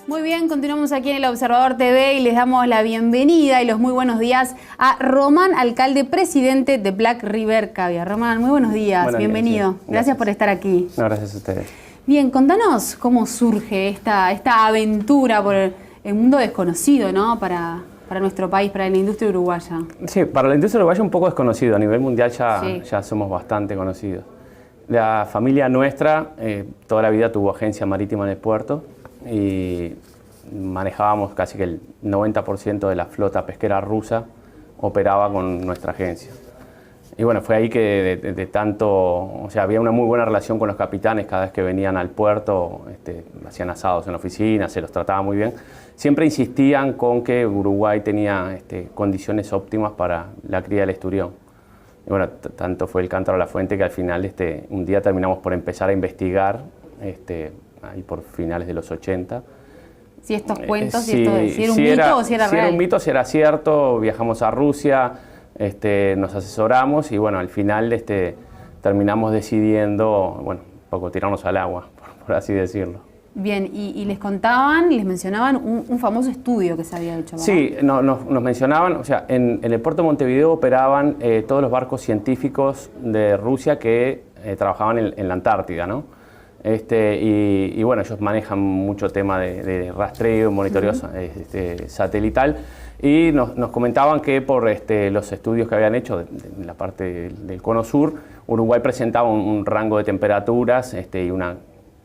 Muy bien, continuamos aquí en El Observador TV y les damos la bienvenida y los muy buenos días a Román, alcalde presidente de Black River Caviar. Román, muy buenos días, bienvenido. Gracias por estar aquí. No, gracias a ustedes. Bien, contanos cómo surge esta aventura por el mundo desconocido, ¿no? Para nuestro país, para la industria uruguaya. Sí, para la industria uruguaya un poco desconocido. A nivel mundial ya somos bastante conocidos. La familia nuestra toda la vida tuvo agencia marítima en el puerto y manejábamos casi que el 90% de la flota pesquera rusa operaba con nuestra agencia. Y bueno, fue ahí que de tanto, o sea, había una muy buena relación con los capitanes cada vez que venían al puerto, hacían asados en la oficina, se los trataba muy bien. Siempre insistían con que Uruguay tenía condiciones óptimas para la cría del esturión. Y bueno, tanto fue el cántaro a la fuente que al final un día terminamos por empezar a investigar, ahí por finales de los 80. Si estos cuentos, si era un mito o si era real. Si era un mito, si era cierto, viajamos a Rusia, nos asesoramos y bueno, al final terminamos decidiendo, bueno, un poco tirarnos al agua, por así decirlo. Bien, y les contaban, les mencionaban un famoso estudio que se había hecho, ¿verdad? Sí, nos mencionaban, o sea, en el puerto de Montevideo operaban todos los barcos científicos de Rusia que trabajaban en la Antártida, ¿no? Y bueno, ellos manejan mucho tema de rastreo, monitoreo satelital y nos comentaban que por los estudios que habían hecho de la parte del cono sur, Uruguay presentaba un rango de temperaturas y una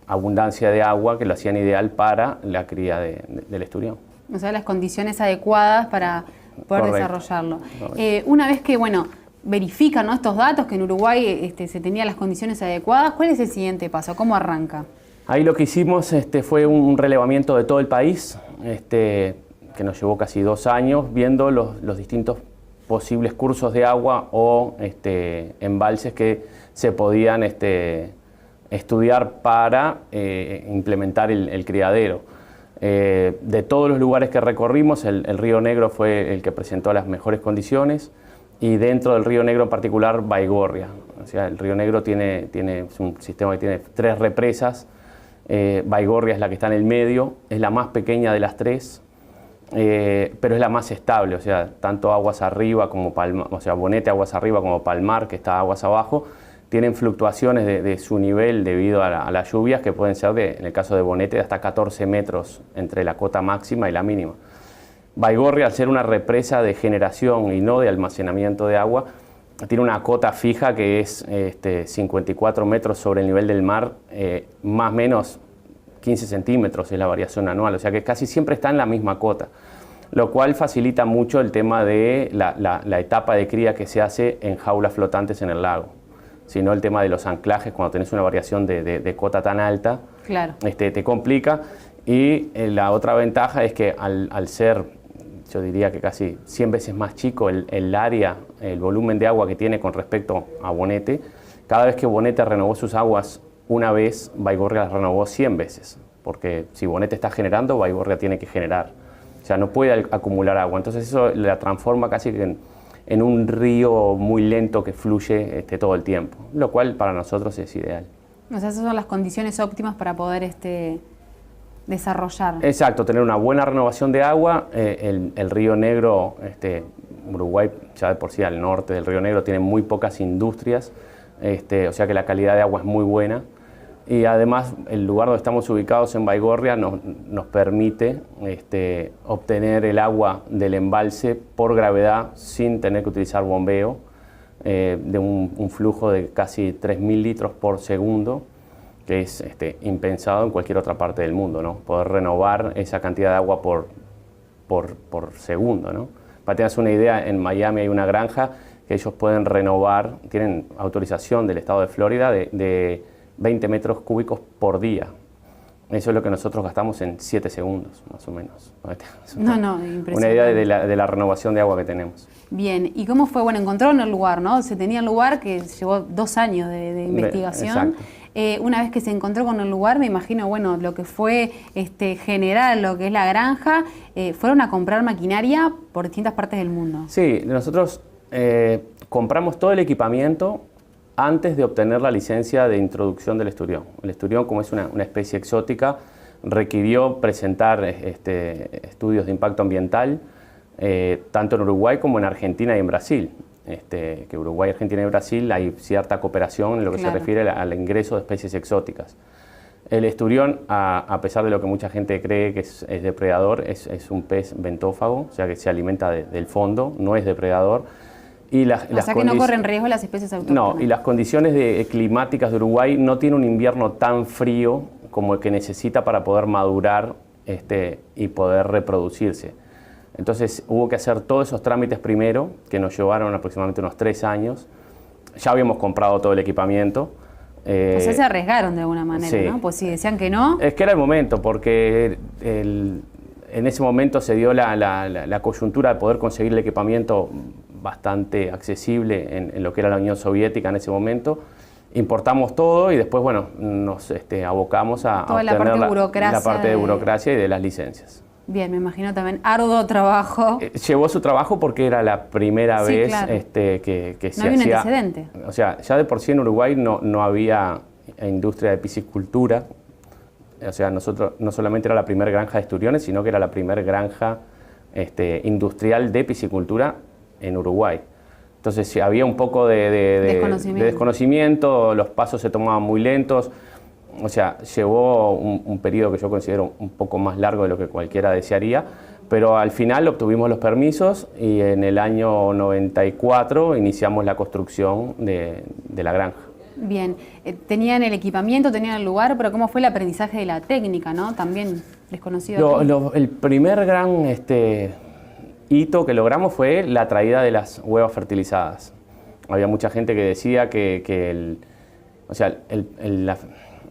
abundancia de agua que lo hacían ideal para la cría del esturión. O sea, las condiciones adecuadas para poder desarrollarlo. Una vez que, bueno, verifican, ¿no?, estos datos, que en Uruguay se tenían las condiciones adecuadas, ¿cuál es el siguiente paso? ¿Cómo arranca? Ahí lo que hicimos fue un relevamiento de todo el país, que nos llevó casi 2 años, viendo los distintos posibles cursos de agua o embalses que se podían estudiar para implementar el criadero. De todos los lugares que recorrimos, el Río Negro fue el que presentó las mejores condiciones. Y dentro del Río Negro en particular, Baigorria. O sea, el Río Negro es un sistema que tiene 3 represas. Baigorria es la que está en el medio, es la más pequeña de las 3, pero es la más estable. O sea, tanto aguas arriba como Palmar, o sea, Bonete aguas arriba como Palmar, que está aguas abajo, tienen fluctuaciones de su nivel debido a las lluvias que pueden ser, en el caso de Bonete, de hasta 14 metros entre la cota máxima y la mínima. Baigorria, al ser una represa de generación y no de almacenamiento de agua, tiene una cota fija que es 54 metros sobre el nivel del mar, más o menos 15 centímetros es la variación anual, o sea que casi siempre está en la misma cota, lo cual facilita mucho el tema de la etapa de cría que se hace en jaulas flotantes en el lago, sino el tema de los anclajes cuando tenés una variación de cota tan alta, claro, te complica. Y la otra ventaja es que al ser, yo diría que casi 100 veces más chico el área, el volumen de agua que tiene con respecto a Bonete, cada vez que Bonete renovó sus aguas una vez, Baigorria las renovó 100 veces, porque si Bonete está generando, Baigorria tiene que generar. O sea, no puede acumular agua, entonces eso la transforma casi que en un río muy lento que fluye todo el tiempo, lo cual para nosotros es ideal. O sea, esas son las condiciones óptimas para poder desarrollar. Exacto, tener una buena renovación de agua. El Río Negro, Uruguay ya de por sí al norte del Río Negro tiene muy pocas industrias, o sea que la calidad de agua es muy buena. Y además el lugar donde estamos ubicados en Baigorria nos permite obtener el agua del embalse por gravedad sin tener que utilizar bombeo, de un flujo de casi 3.000 litros por segundo, que es impensado en cualquier otra parte del mundo, ¿no? Poder renovar esa cantidad de agua por segundo, ¿no? Para que tengas una idea, en Miami hay una granja que ellos pueden renovar, tienen autorización del estado de Florida de 20 metros cúbicos por día. Eso es lo que nosotros gastamos en 7 segundos, más o menos. Impresionante. Una idea de la renovación de agua que tenemos. Bien, ¿y cómo fue? Bueno, encontraron el lugar, ¿no? Se tenía el lugar que llevó 2 años de investigación. Exacto. Una vez que se encontró con el lugar, me imagino, bueno, lo que fue generar lo que es la granja, fueron a comprar maquinaria por distintas partes del mundo. Sí, nosotros compramos todo el equipamiento antes de obtener la licencia de introducción del esturión. El esturión, como es una especie exótica, requirió presentar estudios de impacto ambiental, tanto en Uruguay como en Argentina y en Brasil. Que Uruguay, Argentina y Brasil hay cierta cooperación en lo que se refiere al ingreso de especies exóticas. El esturión, a pesar de lo que mucha gente cree que es depredador, es un pez bentófago, o sea que se alimenta del fondo, no es depredador. Y o sea que no corren riesgo las especies autóctonas. No, y las condiciones climáticas de Uruguay no tiene un invierno tan frío como el que necesita para poder madurar y poder reproducirse. Entonces hubo que hacer todos esos trámites primero, que nos llevaron aproximadamente unos 3 años. Ya habíamos comprado todo el equipamiento. O sea, se arriesgaron de alguna manera, sí. ¿no? Pues si decían que no... Es que era el momento, porque en ese momento se dio la coyuntura de poder conseguir el equipamiento bastante accesible en lo que era la Unión Soviética en ese momento. Importamos todo y después, bueno, nos abocamos a obtener la parte de burocracia y de las licencias. Bien, me imagino también arduo trabajo. Llevó su trabajo porque era la primera vez claro. Que se no había hacía, un antecedente. O sea, ya de por sí en Uruguay no había industria de piscicultura. O sea, nosotros no solamente era la primera granja de esturiones, sino que era la primera granja industrial de piscicultura en Uruguay. Entonces había un poco de desconocimiento, los pasos se tomaban muy lentos. O sea, llevó un periodo que yo considero un poco más largo de lo que cualquiera desearía, pero al final obtuvimos los permisos y en el año 94 iniciamos la construcción de la granja. Bien, tenían el equipamiento, tenían el lugar, pero ¿cómo fue el aprendizaje de la técnica, no? También desconocido. El primer gran hito que logramos fue la traída de las huevas fertilizadas. Había mucha gente que decía que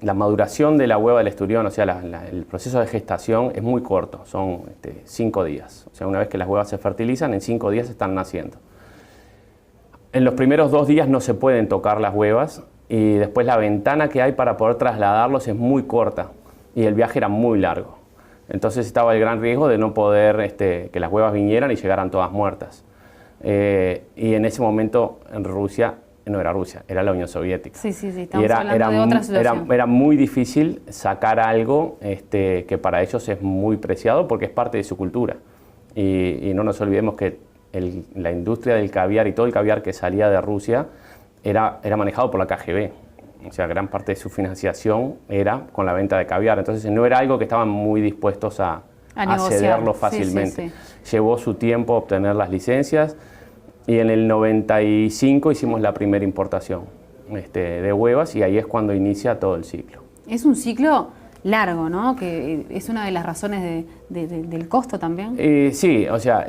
la maduración de la hueva del esturión, o sea, el proceso de gestación es muy corto, son 5 días. O sea, una vez que las huevas se fertilizan, en 5 días están naciendo. En los primeros 2 días no se pueden tocar las huevas y después la ventana que hay para poder trasladarlos es muy corta y el viaje era muy largo. Entonces estaba el gran riesgo de no poder que las huevas vinieran y llegaran todas muertas. Y en ese momento en Rusia, no era Rusia, era la Unión Soviética. Sí, estamos hablando de otra situación. Era muy difícil sacar algo que para ellos es muy preciado porque es parte de su cultura. Y no nos olvidemos que la industria del caviar y todo el caviar que salía de Rusia era manejado por la KGB. O sea, gran parte de su financiación era con la venta de caviar. Entonces no era algo que estaban muy dispuestos a cederlo fácilmente. Sí. Llevó su tiempo obtener las licencias. Y en el 95 hicimos la primera importación de huevas y ahí es cuando inicia todo el ciclo. Es un ciclo largo, ¿no? Que es una de las razones del costo también. Sí, o sea,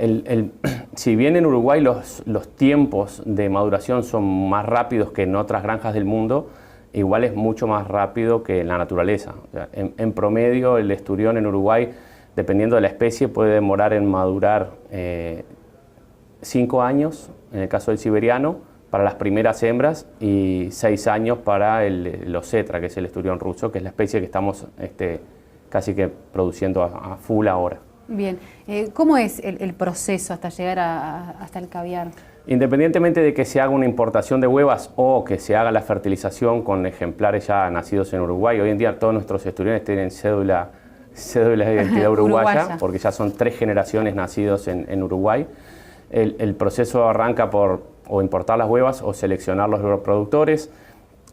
si bien en Uruguay los tiempos de maduración son más rápidos que en otras granjas del mundo, igual es mucho más rápido que en la naturaleza. O sea, en promedio el esturión en Uruguay, dependiendo de la especie, puede demorar en madurar 5 años, en el caso del siberiano, para las primeras hembras y 6 años para el osetra, que es el esturión ruso, que es la especie que estamos casi que produciendo a full ahora. Bien, ¿cómo es el proceso hasta llegar hasta el caviar? Independientemente de que se haga una importación de huevas o que se haga la fertilización con ejemplares ya nacidos en Uruguay, hoy en día todos nuestros esturiones tienen cédula de identidad uruguaya, porque ya son 3 generaciones nacidos en Uruguay. El proceso arranca por o importar las huevas o seleccionar los reproductores.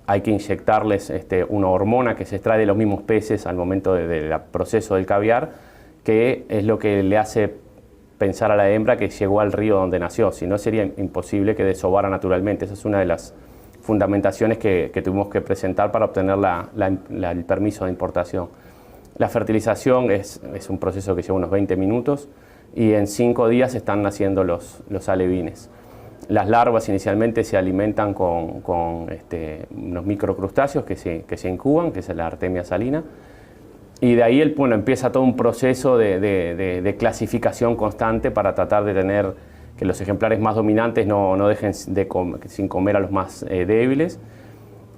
Hay que inyectarles una hormona que se extrae de los mismos peces al momento del proceso del caviar, que es lo que le hace pensar a la hembra que llegó al río donde nació, si no sería imposible que desobara naturalmente. Esa es una de las fundamentaciones que tuvimos que presentar para obtener el permiso de importación. La fertilización es un proceso que lleva unos 20 minutos y en 5 días están naciendo los alevines. Las larvas inicialmente se alimentan con unos microcrustáceos que se incuban, que es la Artemia salina, y de ahí empieza todo un proceso de clasificación constante para tratar de tener que los ejemplares más dominantes no dejen sin comer a los más débiles.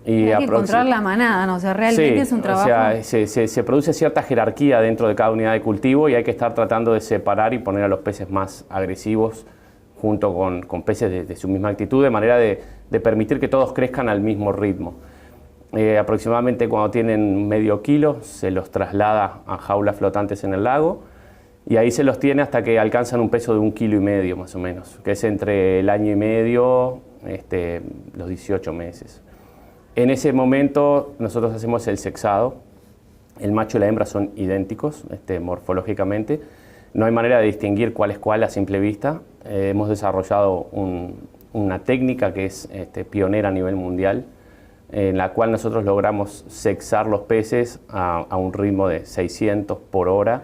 Y hay que encontrar la manada, ¿no? O sea, realmente sí, es un trabajo... O sea, se produce cierta jerarquía dentro de cada unidad de cultivo y hay que estar tratando de separar y poner a los peces más agresivos junto con peces de su misma actitud, de manera de de permitir que todos crezcan al mismo ritmo. Aproximadamente cuando tienen medio kilo se los traslada a jaulas flotantes en el lago y ahí se los tiene hasta que alcanzan un peso de 1,5 kilos más o menos, que es entre el año y medio, los 18 meses. En ese momento nosotros hacemos el sexado. El macho y la hembra son idénticos morfológicamente. No hay manera de distinguir cuál es cuál a simple vista. Hemos desarrollado una técnica que es pionera a nivel mundial, en la cual nosotros logramos sexar los peces a un ritmo de 600 por hora,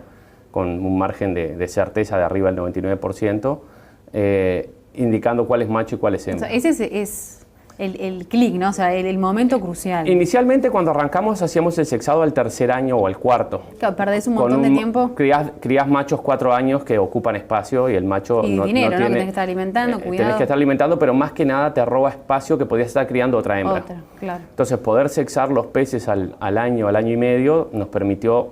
con un margen de certeza de arriba del 99%, indicando cuál es macho y cuál es hembra. O sea, ese es el clic, ¿no? O sea, el momento crucial. Inicialmente, cuando arrancamos, hacíamos el sexado al tercer año o al cuarto. Claro, perdés un montón de tiempo. Crías machos 4 años que ocupan espacio y el macho y no dinero, tiene... ¿no? Que tenés que estar alimentando, cuidado. Tenés que estar alimentando, pero más que nada te roba espacio que podías estar criando otra hembra. Otra, claro. Entonces, poder sexar los peces al año y medio, nos permitió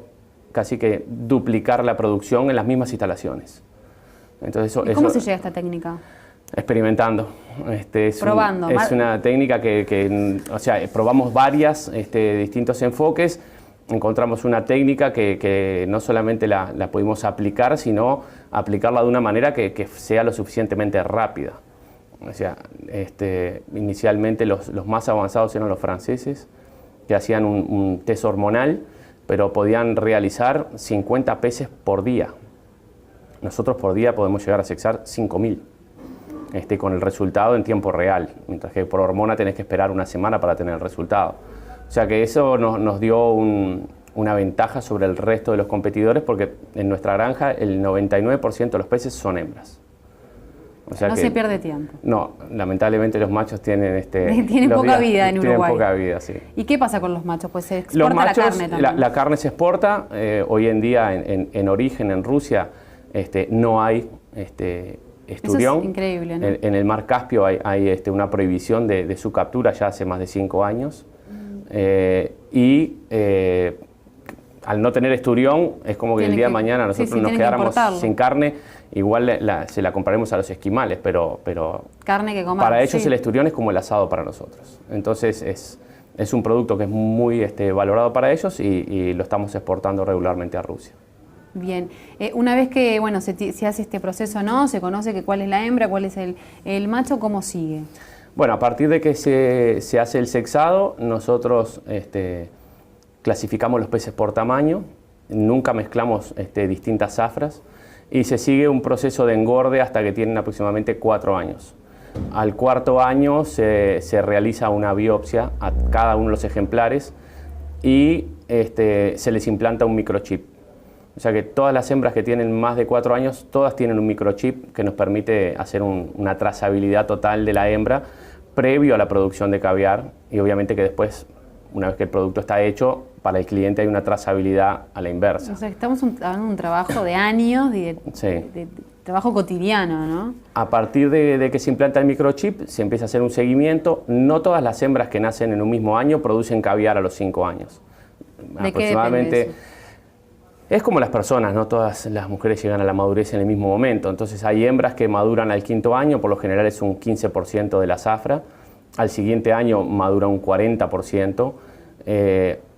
casi que duplicar la producción en las mismas instalaciones. Entonces, ¿Y cómo se llega a esta técnica? Experimentando. Probando. Es una técnica o sea, probamos varias, distintos enfoques, encontramos una técnica que no solamente la pudimos aplicar, sino aplicarla de una manera que sea lo suficientemente rápida. O sea, inicialmente los más avanzados eran los franceses, que hacían un test hormonal, pero podían realizar 50 peces por día. Nosotros por día podemos llegar a sexar 5.000. Con el resultado en tiempo real, mientras que por hormona tenés que esperar una semana para tener el resultado. O sea que eso nos dio una ventaja sobre el resto de los competidores, porque en nuestra granja el 99% de los peces son hembras. O sea no se pierde tiempo. No, lamentablemente los machos tienen... tienen poca vida en Uruguay. Tienen poca vida, sí. ¿Y qué pasa con los machos? Pues se exporta la carne también. La carne se exporta. Hoy en día en origen, en Rusia, no hay... esturión. Eso es increíble, ¿no? En el mar Caspio hay una prohibición de su captura ya hace más de 5 años. Al no tener esturión, es como que el día de mañana nosotros nos quedáramos sin carne. Igual se la compraremos a los esquimales, pero carne que coman, para ellos el esturión es como el asado para nosotros. Entonces es un producto que es muy valorado para ellos y lo estamos exportando regularmente a Rusia. Bien, una vez que se hace este proceso, ¿no? Se conoce cuál es la hembra, cuál es el macho, ¿cómo sigue? Bueno, a partir de que se hace el sexado, nosotros clasificamos los peces por tamaño, nunca mezclamos distintas zafras y se sigue un proceso de engorde hasta que tienen aproximadamente 4 años. Al 4.º año se realiza una biopsia a cada uno de los ejemplares y se les implanta un microchip. O sea que todas las hembras que tienen más de 4 años, todas tienen un microchip que nos permite hacer una trazabilidad total de la hembra previo a la producción de caviar y obviamente que después, una vez que el producto está hecho, para el cliente hay una trazabilidad a la inversa. O sea, estamos hablando de un trabajo de años, de trabajo cotidiano, ¿no? A partir de que se implanta el microchip, se empieza a hacer un seguimiento. No todas las hembras que nacen en un mismo año producen caviar a los 5 años. ¿De aproximadamente, qué depende eso? Es como las personas, no todas las mujeres llegan a la madurez en el mismo momento. Entonces hay hembras que maduran al 5.º año, por lo general es un 15% de la zafra. Al siguiente año madura un 40%.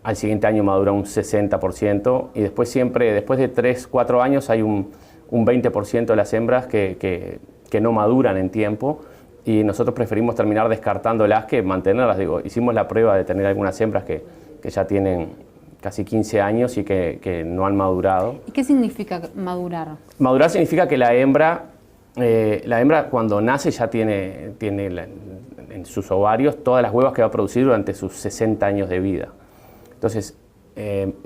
Al siguiente año madura un 60% y después después de 3-4 años hay un 20% de las hembras que no maduran en tiempo y nosotros preferimos terminar descartándolas que mantenerlas. Hicimos la prueba de tener algunas hembras que ya tienen casi 15 años y que no han madurado. ¿Y qué significa madurar? Madurar significa que la hembra cuando nace ya tiene en sus ovarios todas las huevas que va a producir durante sus 60 años de vida. Entonces,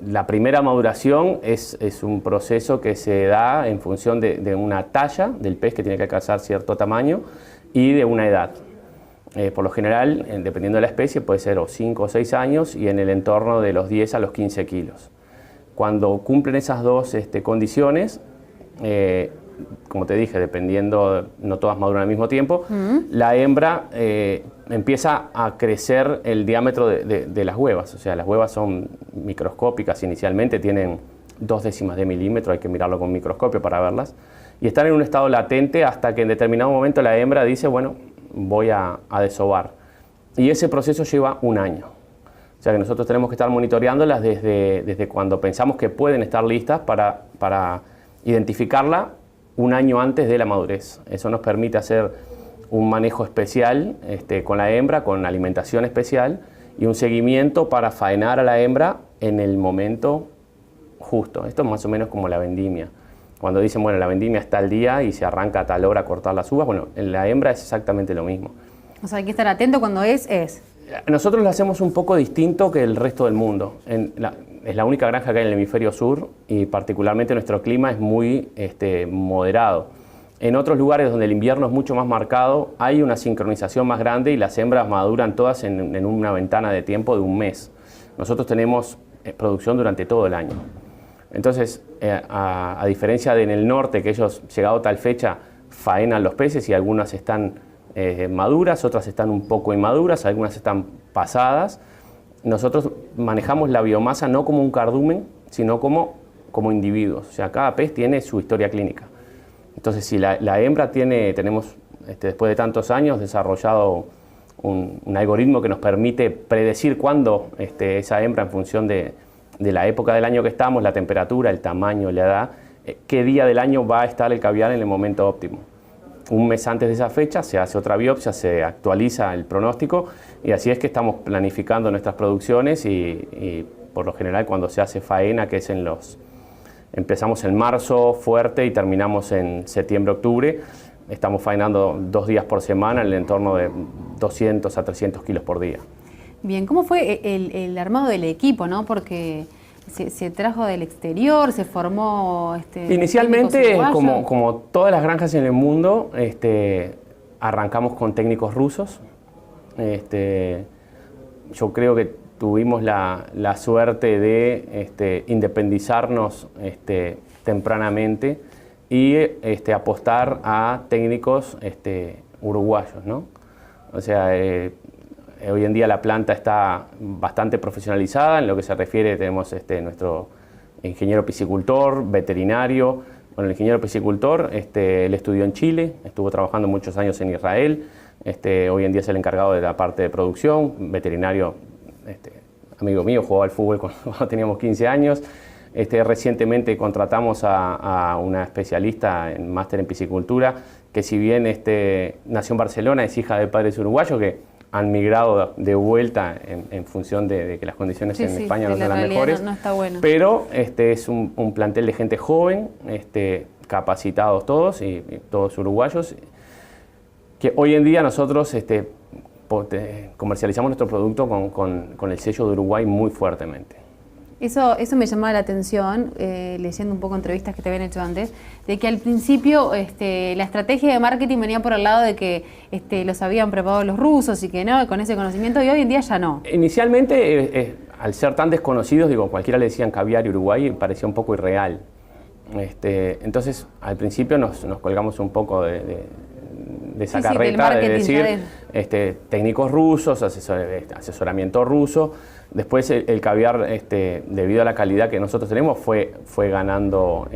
la primera maduración es un proceso que se da en función de una talla del pez que tiene que alcanzar cierto tamaño y de una edad. Por lo general, dependiendo de la especie, puede ser 5 o 6 años y en el entorno de los 10 a los 15 kilos. Cuando cumplen esas dos condiciones, como te dije, dependiendo, no todas maduran al mismo tiempo, la hembra empieza a crecer el diámetro de las huevas. O sea, las huevas son microscópicas inicialmente, tienen 0,2 de milímetro, hay que mirarlo con microscopio para verlas, y están en un estado latente hasta que en determinado momento la hembra dice, bueno, voy a desovar. y ese proceso lleva un año. O sea que nosotros tenemos que estar monitoreándolas desde cuando pensamos que pueden estar listas para identificarla un año antes de la madurez. Eso nos permite hacer un manejo especial con la hembra, con alimentación especial y un seguimiento para faenar a la hembra en el momento justo. Esto es más o menos como la vendimia. Cuando dicen, bueno, la vendimia está al día y se arranca a tal hora a cortar las uvas, bueno, en la hembra es exactamente lo mismo. O sea, hay que estar atento cuando es. Nosotros lo hacemos un poco distinto que el resto del mundo. Es la única granja que hay en el hemisferio sur y particularmente nuestro clima es muy moderado. En otros lugares donde el invierno es mucho más marcado, hay una sincronización más grande y las hembras maduran todas en una ventana de tiempo de un mes. Nosotros tenemos producción durante todo el año. Entonces, a diferencia de en el norte, que ellos, llegado tal fecha, faenan los peces y algunas están maduras, otras están un poco inmaduras, algunas están pasadas, nosotros manejamos la biomasa no como un cardumen, sino como individuos. O sea, cada pez tiene su historia clínica. Entonces, si la hembra tenemos después de tantos años desarrollado un algoritmo que nos permite predecir cuándo esa hembra, en función de la época del año que estamos, la temperatura, el tamaño, la edad, qué día del año va a estar el caviar en el momento óptimo. Un mes antes de esa fecha se hace otra biopsia, se actualiza el pronóstico y así es que estamos planificando nuestras producciones y por lo general cuando se hace faena, que es empezamos en marzo fuerte y terminamos en septiembre-octubre, estamos faenando 2 días por semana en el entorno de 200 a 300 kilos por día. Bien, ¿cómo fue el armado del equipo, no? Porque se trajo del exterior, se formó... Inicialmente, como todas las granjas en el mundo, arrancamos con técnicos rusos. Yo creo que tuvimos la suerte de independizarnos tempranamente y apostar a técnicos uruguayos, ¿no? O sea, hoy en día la planta está bastante profesionalizada. En lo que se refiere, tenemos nuestro ingeniero piscicultor, veterinario. Bueno, el ingeniero piscicultor, él estudió en Chile, estuvo trabajando muchos años en Israel. Hoy en día es el encargado de la parte de producción. Veterinario, amigo mío, jugaba al fútbol cuando teníamos 15 años. Recientemente contratamos a una especialista en máster en piscicultura, que si bien nació en Barcelona, es hija de padres uruguayos que han migrado de vuelta en función de que las condiciones en España no son las mejores. No está bueno. Pero es un plantel de gente joven, capacitados todos y todos uruguayos, que hoy en día nosotros comercializamos nuestro producto con el sello de Uruguay muy fuertemente. Eso me llamaba la atención, leyendo un poco entrevistas que te habían hecho antes, de que al principio la estrategia de marketing venía por el lado de que los habían preparado los rusos y que no, con ese conocimiento, y hoy en día ya no. Inicialmente, al ser tan desconocidos, cualquiera le decían caviar y Uruguay, parecía un poco irreal. Entonces, al principio nos colgamos un poco de esa carreta, de decir técnicos rusos, asesoramiento ruso. Después el caviar, debido a la calidad que nosotros tenemos, fue ganando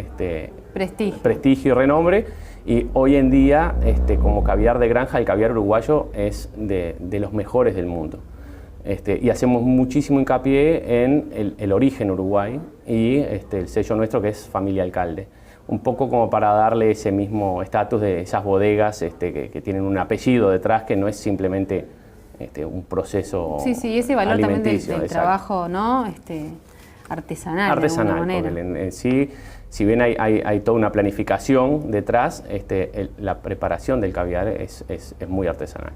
prestigio y renombre. Y hoy en día, como caviar de granja, el caviar uruguayo es de los mejores del mundo. Y hacemos muchísimo hincapié en el origen Uruguay y el sello nuestro, que es Familia Alcalde. Un poco como para darle ese mismo estatus de esas bodegas que tienen un apellido detrás, que no es simplemente un proceso sí, ese valor también del trabajo, ¿no? Artesanal de alguna manera. En sí, si bien hay toda una planificación detrás, la preparación del caviar es muy artesanal.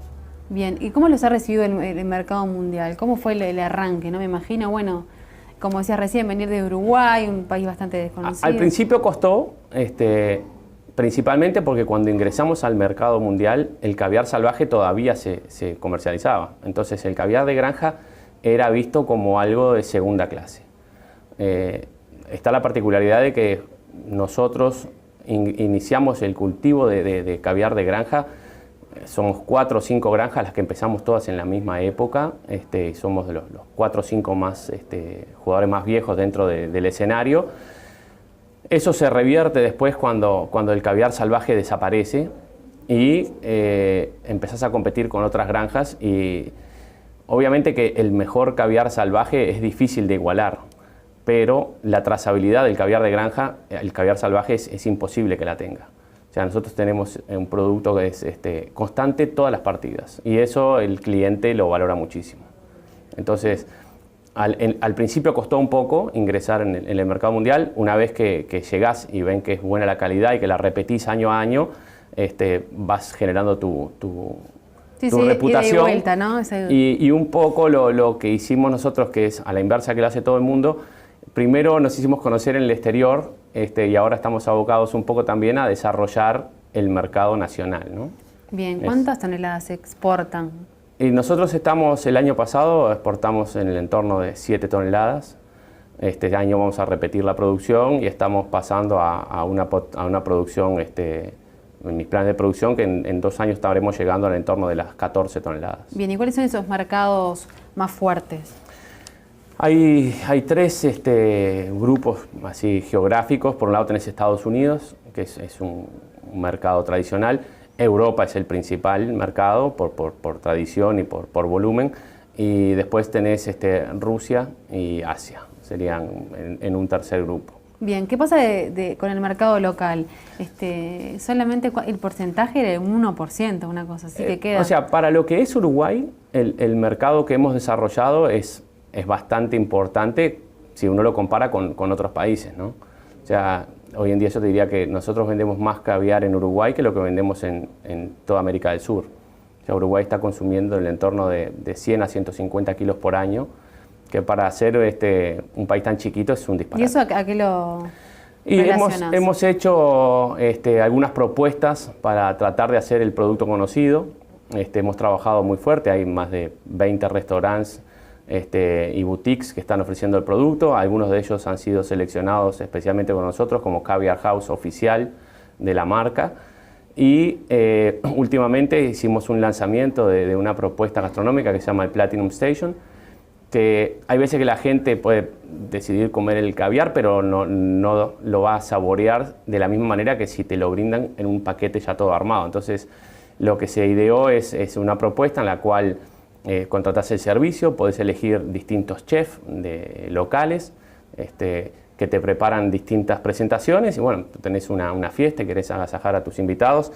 Bien, ¿y cómo los ha recibido el mercado mundial? ¿Cómo fue el arranque? ¿No? Me imagino, bueno, como decías recién, venir de Uruguay, un país bastante desconocido. Al principio costó, principalmente porque cuando ingresamos al mercado mundial, el caviar salvaje todavía se comercializaba. Entonces el caviar de granja era visto como algo de segunda clase. Está la particularidad de que nosotros iniciamos el cultivo de caviar de granja. Somos 4 o 5 granjas las que empezamos todas en la misma época. Somos de los 4 o 5 más jugadores más viejos dentro del escenario. Eso se revierte después cuando el caviar salvaje desaparece y empezás a competir con otras granjas y obviamente que el mejor caviar salvaje es difícil de igualar, pero la trazabilidad del caviar de granja, el caviar salvaje es imposible que la tenga. O sea, nosotros tenemos un producto que es constante todas las partidas y eso el cliente lo valora muchísimo. Entonces, al principio costó un poco ingresar en el mercado mundial. Una vez que llegás y ven que es buena la calidad y que la repetís año a año, vas generando tu reputación. Y de vuelta, ¿no? Y un poco lo que hicimos nosotros, que es a la inversa que lo hace todo el mundo, primero nos hicimos conocer en el exterior y ahora estamos abocados un poco también a desarrollar el mercado nacional, ¿no? Bien, ¿cuántas toneladas se exportan? Y nosotros el año pasado exportamos en el entorno de 7 toneladas. Este año vamos a repetir la producción y estamos pasando a una producción, en mis planes de producción, que en 2 años estaremos llegando al entorno de las 14 toneladas. Bien, ¿y cuáles son esos mercados más fuertes? Hay 3 grupos así geográficos. Por un lado tenés Estados Unidos, que es un mercado tradicional. Europa es el principal mercado por tradición y por volumen. Y después tenés Rusia y Asia, serían en un tercer grupo. Bien, ¿qué pasa con el mercado local? Solamente el porcentaje era un 1%, una cosa así que queda. O sea, para lo que es Uruguay, el mercado que hemos desarrollado es bastante importante si uno lo compara con otros países, ¿no? O sea, hoy en día yo te diría que nosotros vendemos más caviar en Uruguay que lo que vendemos en toda América del Sur. O sea, Uruguay está consumiendo en el entorno de 100 a 150 kilos por año, que para ser un país tan chiquito es un disparate. ¿Y eso a qué lo Y relacionas? hemos hecho algunas propuestas para tratar de hacer el producto conocido. Hemos trabajado muy fuerte, hay más de 20 restaurantes y boutiques que están ofreciendo el producto. Algunos de ellos han sido seleccionados especialmente por nosotros como Caviar House oficial de la marca. Y últimamente hicimos un lanzamiento de una propuesta gastronómica que se llama el Platinum Station, que hay veces que la gente puede decidir comer el caviar, pero no lo va a saborear de la misma manera que si te lo brindan en un paquete ya todo armado. Entonces, lo que se ideó es una propuesta en la cual contratás el servicio, podés elegir distintos chefs locales que te preparan distintas presentaciones y bueno, tenés una fiesta y querés agasajar a tus invitados.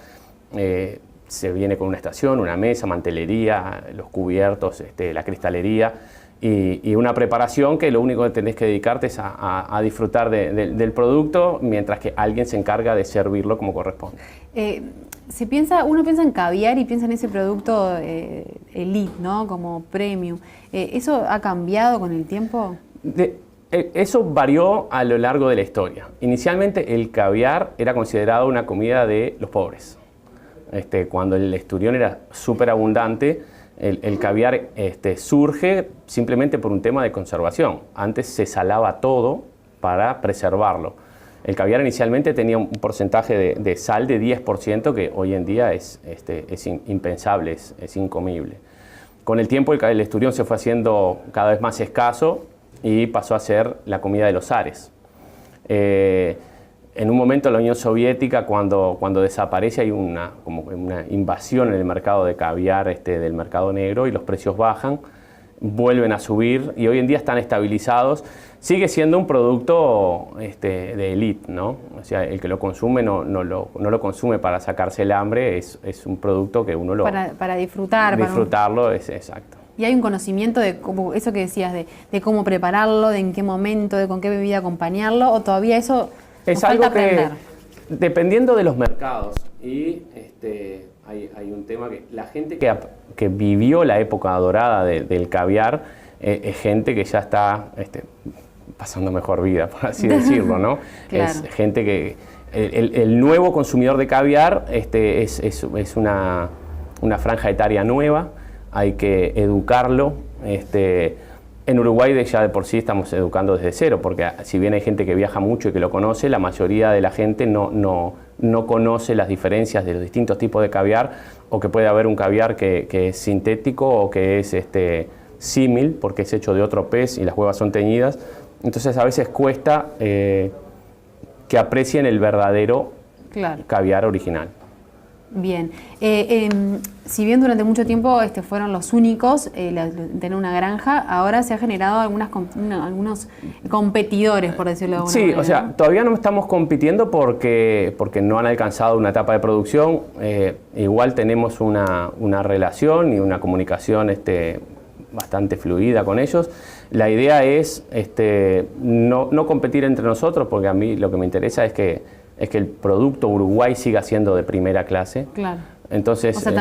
Se viene con una estación, una mesa, mantelería, los cubiertos, la cristalería y una preparación que lo único que tenés que dedicarte es a disfrutar del producto mientras que alguien se encarga de servirlo como corresponde. Uno piensa en caviar y piensa en ese producto elite, ¿no? Como premium. ¿Eso ha cambiado con el tiempo? Eso varió a lo largo de la historia. Inicialmente el caviar era considerado una comida de los pobres. Cuando el esturión era súper abundante, el caviar surge simplemente por un tema de conservación. Antes se salaba todo para preservarlo. El caviar inicialmente tenía un porcentaje de sal de 10% que hoy en día es impensable, es incomible. Con el tiempo el esturión se fue haciendo cada vez más escaso y pasó a ser la comida de los zares. En un momento la Unión Soviética, cuando desaparece, hay como una invasión en el mercado de caviar del mercado negro y los precios bajan, vuelven a subir y hoy en día están estabilizados. Sigue siendo un producto de élite, ¿no? O sea, el que lo consume no lo consume para sacarse el hambre, es un producto que uno para disfrutar. Disfrutarlo, es exacto. ¿Y hay un conocimiento de cómo, eso que decías, de cómo prepararlo, de en qué momento, de con qué bebida acompañarlo, o todavía eso es nos algo falta aprender? Que, dependiendo de los mercados, y hay un tema que la gente que vivió la época dorada del caviar es gente que ya está pasando mejor vida, por así decirlo, ¿no? Claro. Es gente que el nuevo consumidor de caviar es una franja etaria nueva, hay que educarlo. En Uruguay ya de por sí estamos educando desde cero, porque si bien hay gente que viaja mucho y que lo conoce, la mayoría de la gente no conoce las diferencias de los distintos tipos de caviar, o que puede haber un caviar que es sintético o que es símil, porque es hecho de otro pez y las huevas son teñidas. Entonces a veces cuesta que aprecien el verdadero Claro. caviar original. Bien. Si bien durante mucho tiempo fueron los únicos tener una granja, ahora se ha generado algunos competidores, por decirlo de alguna manera. Sí, o sea, todavía no estamos compitiendo porque no han alcanzado una etapa de producción. Igual tenemos una relación y una comunicación bastante fluida con ellos. La idea es no competir entre nosotros, porque a mí lo que me interesa es que el producto Uruguay siga siendo de primera clase. Claro. Entonces, o sea,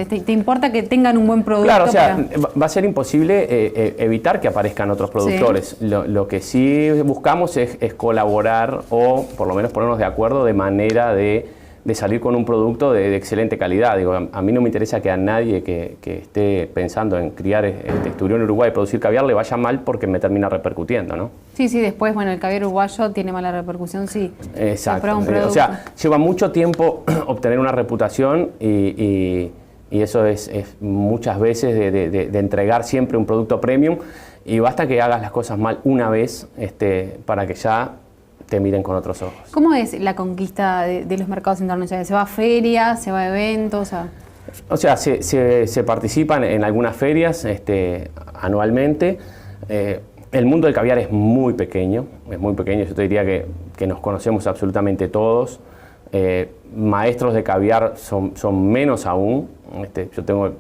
¿te importa que tengan un buen producto? Claro, o sea, va a ser imposible evitar que aparezcan otros productores. Sí. Lo que sí buscamos es colaborar o por lo menos ponernos de acuerdo de manera de salir con un producto de excelente calidad. Digo, a mí no me interesa que a nadie que esté pensando en criar esturión en Uruguay y producir caviar le vaya mal porque me termina repercutiendo, ¿no? Sí, después, bueno, el caviar uruguayo tiene mala repercusión, sí. Exacto. O sea, lleva mucho tiempo obtener una reputación y eso es muchas veces de entregar siempre un producto premium, y basta que hagas las cosas mal una vez para que ya te miren con otros ojos. ¿Cómo es la conquista de los mercados internacionales? ¿Se va a ferias? ¿Se va a eventos? O sea, se participan en algunas ferias anualmente. El mundo del caviar es muy pequeño, yo te diría que nos conocemos absolutamente todos. Maestros de caviar son menos aún. Yo tengo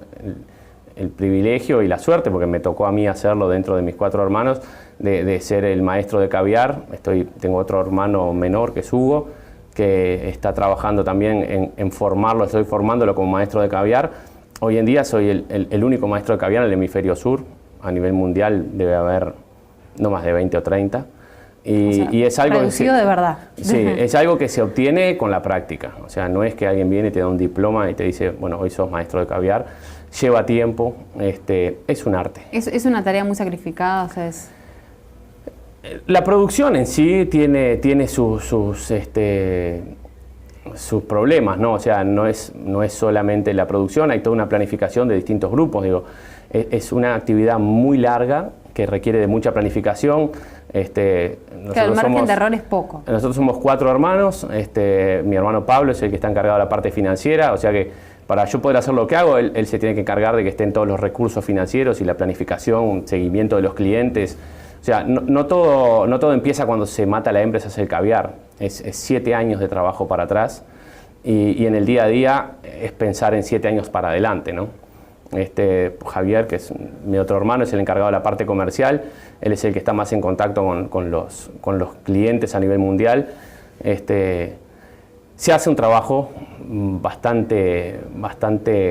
el privilegio y la suerte, porque me tocó a mí hacerlo dentro de mis 4 hermanos, de ser el maestro de caviar. Tengo otro hermano menor, que es Hugo, que está trabajando también en formarlo, estoy formándolo como maestro de caviar. Hoy en día soy el único maestro de caviar en el hemisferio sur. A nivel mundial debe haber no más de 20 o 30. Y es algo reducido de verdad. Sí, es algo que se obtiene con la práctica. O sea, no es que alguien viene y te da un diploma y te dice, bueno, hoy sos maestro de caviar. Lleva tiempo, es un arte. Es una tarea muy sacrificada, o sea, La producción en sí tiene sus problemas, ¿no? O sea, no es solamente la producción, hay toda una planificación de distintos grupos. Digo, es una actividad muy larga que requiere de mucha planificación. Claro, el margen de error es poco. Nosotros somos 4 hermanos. Mi hermano Pablo es el que está encargado de la parte financiera, o sea que para yo poder hacer lo que hago, él se tiene que encargar de que estén todos los recursos financieros y la planificación, seguimiento de los clientes. O sea, no todo empieza cuando se mata la hembra y se hace el caviar. Es 7 años de trabajo para atrás, y en el día a día es pensar en 7 años para adelante, ¿no? Javier, que es mi otro hermano, es el encargado de la parte comercial. Él es el que está más en contacto con los clientes a nivel mundial. Se hace un trabajo bastante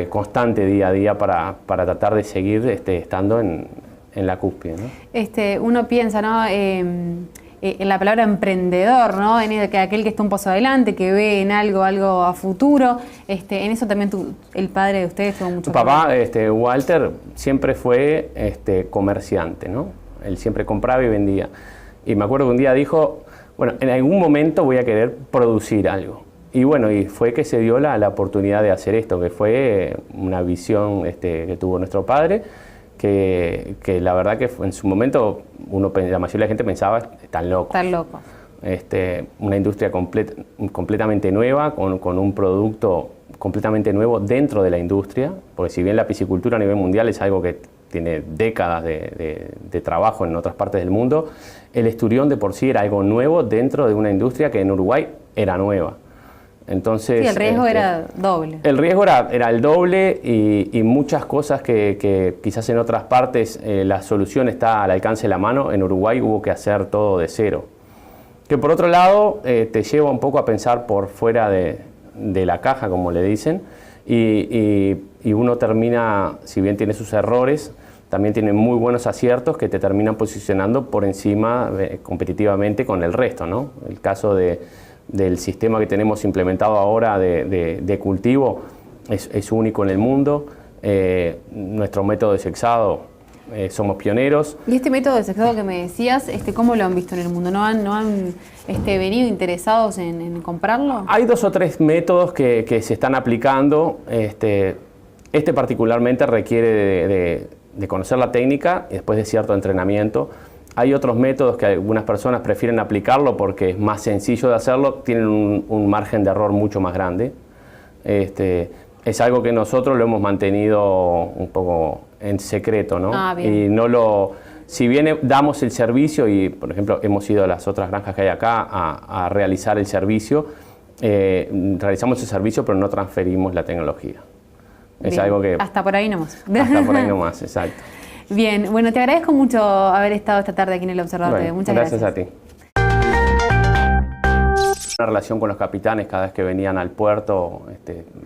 constante día a día para tratar de seguir estando en la cúspide, ¿no? Uno piensa, ¿no? En la palabra emprendedor, ¿no? En aquel que está un paso adelante, que ve en algo a futuro. En eso también el padre de ustedes tuvo mucho. Tu papá, Walter, siempre fue comerciante, ¿no? Él siempre compraba y vendía. Y me acuerdo que un día dijo, bueno, en algún momento voy a querer producir algo. Y bueno, y fue que se dio la oportunidad de hacer esto, que fue una visión que tuvo nuestro padre, que la verdad que en su momento la mayoría de la gente pensaba, están locos. Están locos. Una industria completamente nueva, con un producto completamente nuevo dentro de la industria, porque si bien la piscicultura a nivel mundial es algo que tiene décadas de trabajo en otras partes del mundo, el esturión de por sí era algo nuevo dentro de una industria que en Uruguay era nueva. Entonces, sí, el riesgo era doble. El riesgo era el doble, y muchas cosas que quizás en otras partes la solución está al alcance de la mano, en Uruguay hubo que hacer todo de cero. Que por otro lado te lleva un poco a pensar por fuera de la caja, como le dicen, y uno termina, si bien tiene sus errores, también tiene muy buenos aciertos que te terminan posicionando por encima competitivamente con el resto, ¿no? El caso del sistema que tenemos implementado ahora de cultivo es único en el mundo. Nuestro método de sexado, somos pioneros. ¿Y este método de sexado que me decías, cómo lo han visto en el mundo? ¿No han venido interesados en comprarlo? Hay 2 o 3 métodos que se están aplicando. Este particularmente requiere de conocer la técnica y después de cierto entrenamiento. Hay otros métodos que algunas personas prefieren aplicarlo porque es más sencillo de hacerlo, tienen un margen de error mucho más grande. Es algo que nosotros lo hemos mantenido un poco en secreto, ¿no? Bien. Y si bien damos el servicio y, por ejemplo, hemos ido a las otras granjas que hay acá a realizar el servicio, realizamos el servicio pero no transferimos la tecnología. Es Bien. algo que... Hasta por ahí nomás. Hasta por ahí nomás, exacto. Bien, bueno, te agradezco mucho haber estado esta tarde aquí en El Observador TV. Muchas gracias. Gracias a ti. Una relación con los capitanes, cada vez que venían al puerto,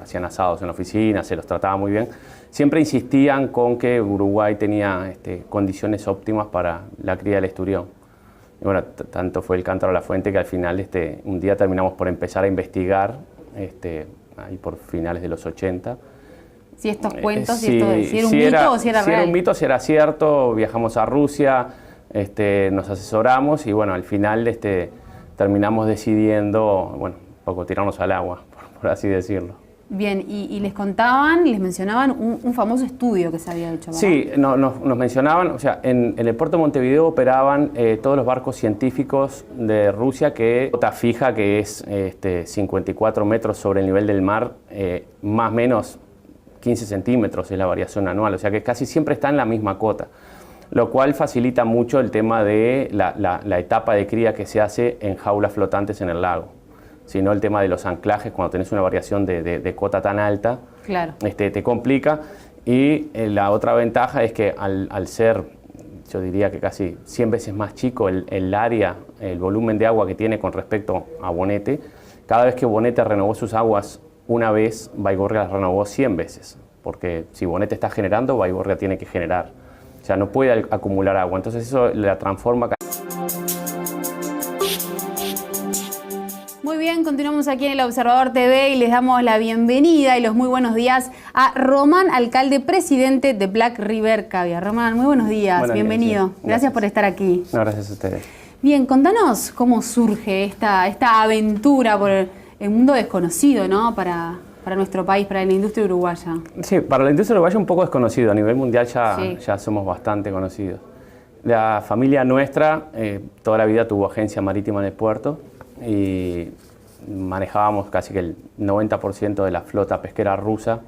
hacían asados en la oficina, se los trataba muy bien. Siempre insistían con que Uruguay tenía condiciones óptimas para la cría del esturión. Y bueno, tanto fue el cántaro a la fuente que al final un día terminamos por empezar a investigar, ahí por finales de los 80. Si estos cuentos, si era un mito o si era real. Si era un mito, si era cierto, viajamos a Rusia, nos asesoramos y bueno, al final terminamos decidiendo, bueno, un poco tirarnos al agua, por así decirlo. Bien, y les contaban, les mencionaban un famoso estudio que se había hecho, ¿verdad? Sí, nos mencionaban, o sea, en el puerto de Montevideo operaban todos los barcos científicos de Rusia que cota fija que es 54 metros sobre el nivel del mar, más o menos 15 centímetros es la variación anual, o sea que casi siempre está en la misma cota, lo cual facilita mucho el tema de la etapa de cría que se hace en jaulas flotantes en el lago. Sino el tema de los anclajes, cuando tenés una variación de cota tan alta, claro, te complica. Y la otra ventaja es que al ser, yo diría que casi 100 veces más chico el área, el volumen de agua que tiene con respecto a Bonete, cada vez que Bonete renovó sus aguas una vez, Baigorria las renovó 100 veces, porque si Bonete está generando, Baigorria tiene que generar. O sea, no puede acumular agua, entonces eso la transforma. Muy bien, continuamos aquí en El Observador TV y les damos la bienvenida y los muy buenos días a Román, alcalde presidente de Black River Caviar. Román, muy buenos días, bienvenido. Gracias por estar aquí. No, gracias a ustedes. Bien, contanos cómo surge esta aventura por el mundo desconocido, ¿no? Para nuestro país, para la industria uruguaya. Sí, para la industria uruguaya un poco desconocido, a nivel mundial ya somos bastante conocidos. La familia nuestra toda la vida tuvo agencia marítima en el puerto y manejábamos casi que el 90% de la flota pesquera rusa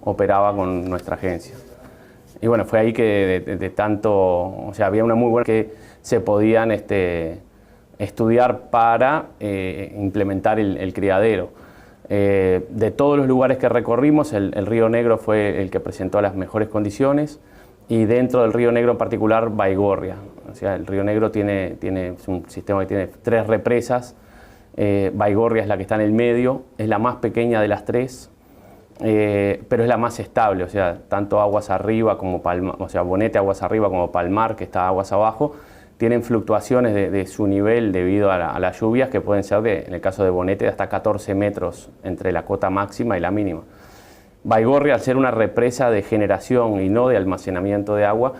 operaba con nuestra agencia. Y bueno, fue ahí que de tanto, o sea, había una muy buena que se podían estudiar para implementar el criadero. De todos los lugares que recorrimos, el Río Negro fue el que presentó las mejores condiciones y dentro del Río Negro en particular, Baigorria. O sea, el Río Negro es un sistema que tiene 3 represas. Baigorria es la que está en el medio, es la más pequeña de las 3, pero es la más estable, o sea, tanto aguas arriba como Palmar, o sea, Bonete aguas arriba como Palmar, que está aguas abajo, tienen fluctuaciones de su nivel debido a las lluvias que pueden ser, en el caso de Bonete, de hasta 14 metros entre la cota máxima y la mínima. Baigorria, al ser una represa de generación y no de almacenamiento de agua,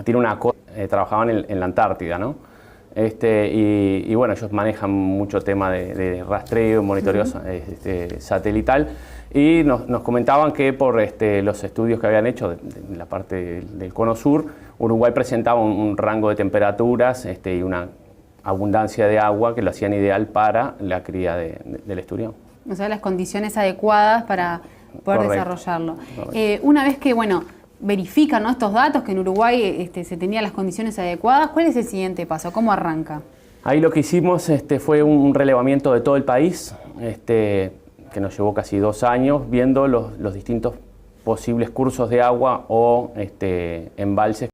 tiene una cota, trabajaban en la Antártida, ¿no? Y bueno, ellos manejan mucho tema de rastreo, monitoreo satelital y nos comentaban que por los estudios que habían hecho de la parte del cono sur, Uruguay presentaba un rango de temperaturas y una abundancia de agua que lo hacían ideal para la cría del esturión. O sea, las condiciones adecuadas para poder desarrollarlo. Una vez que, bueno, verifican, ¿no?, estos datos, que en Uruguay se tenían las condiciones adecuadas, ¿cuál es el siguiente paso? ¿Cómo arranca? Ahí lo que hicimos fue un relevamiento de todo el país, que nos llevó casi 2 años, viendo los distintos posibles cursos de agua o embalses